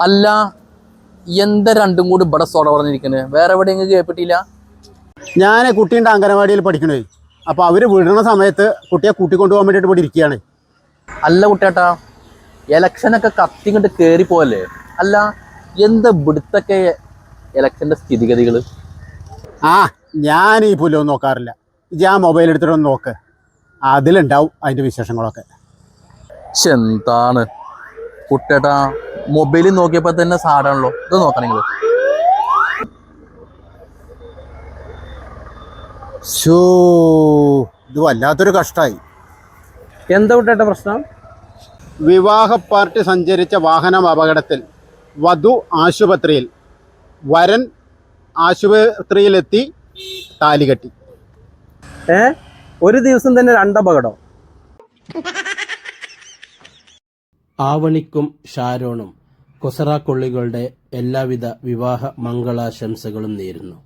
അല്ല, എന്താ രണ്ടും കൂടി ഇവിടെ സോട പറഞ്ഞിരിക്കുന്നത്? വേറെ എവിടെ കേൾപ്പിട്ടില്ല? ഞാൻ കുട്ടീൻ്റെ അംഗനവാടിയിൽ പഠിക്കണേ. അപ്പോൾ അവർ വിടുന്ന സമയത്ത് കുട്ടിയെ കൂട്ടിക്കൊണ്ടു പോകാൻ വേണ്ടിയിട്ട് ഇവിടെ ഇരിക്കുകയാണ്. അല്ല കുട്ടിയേട്ടാ, എലക്ഷനൊക്കെ കത്തിങ്ങോട്ട് കയറിപ്പോയല്ലേ? അല്ല, എന്താ ഇവിടുത്തൊക്കെ എലക്ഷൻ്റെ സ്ഥിതിഗതികൾ? ഞാൻ ഈ പുല്ലൊന്നും നോക്കാറില്ല. ഞാൻ മൊബൈൽ എടുത്തിട്ടൊന്ന് നോക്ക്, അതിലുണ്ടാവും അതിൻ്റെ വിശേഷങ്ങളൊക്കെ. എന്താണ് കുട്ടിയേട്ടാ, മൊബൈലിൽ നോക്കിയപ്പോൾ തന്നെ സാടാണല്ലോ. ഇത് നോക്കാം നിങ്ങൾ. ഇത് വല്ലാത്തൊരു കഷ്ടമായി. എന്താ കുട്ടിയേട്ടാ പ്രശ്നം? വിവാഹ പാർട്ടി സഞ്ചരിച്ച വാഹനം അപകടത്തിൽ വധു ആശുപത്രിയിൽ, വരൻ ആശുപത്രിയിലെത്തി താലികെട്ടി. ഒരു ദിവസം തന്നെ 2 അപകടം. ആവണിക്കും ഷാരോണും കൊസറ കൊള്ളികളുടെ എല്ലാവിധ വിവാഹ മംഗളാശംസകളും നേരുന്നു.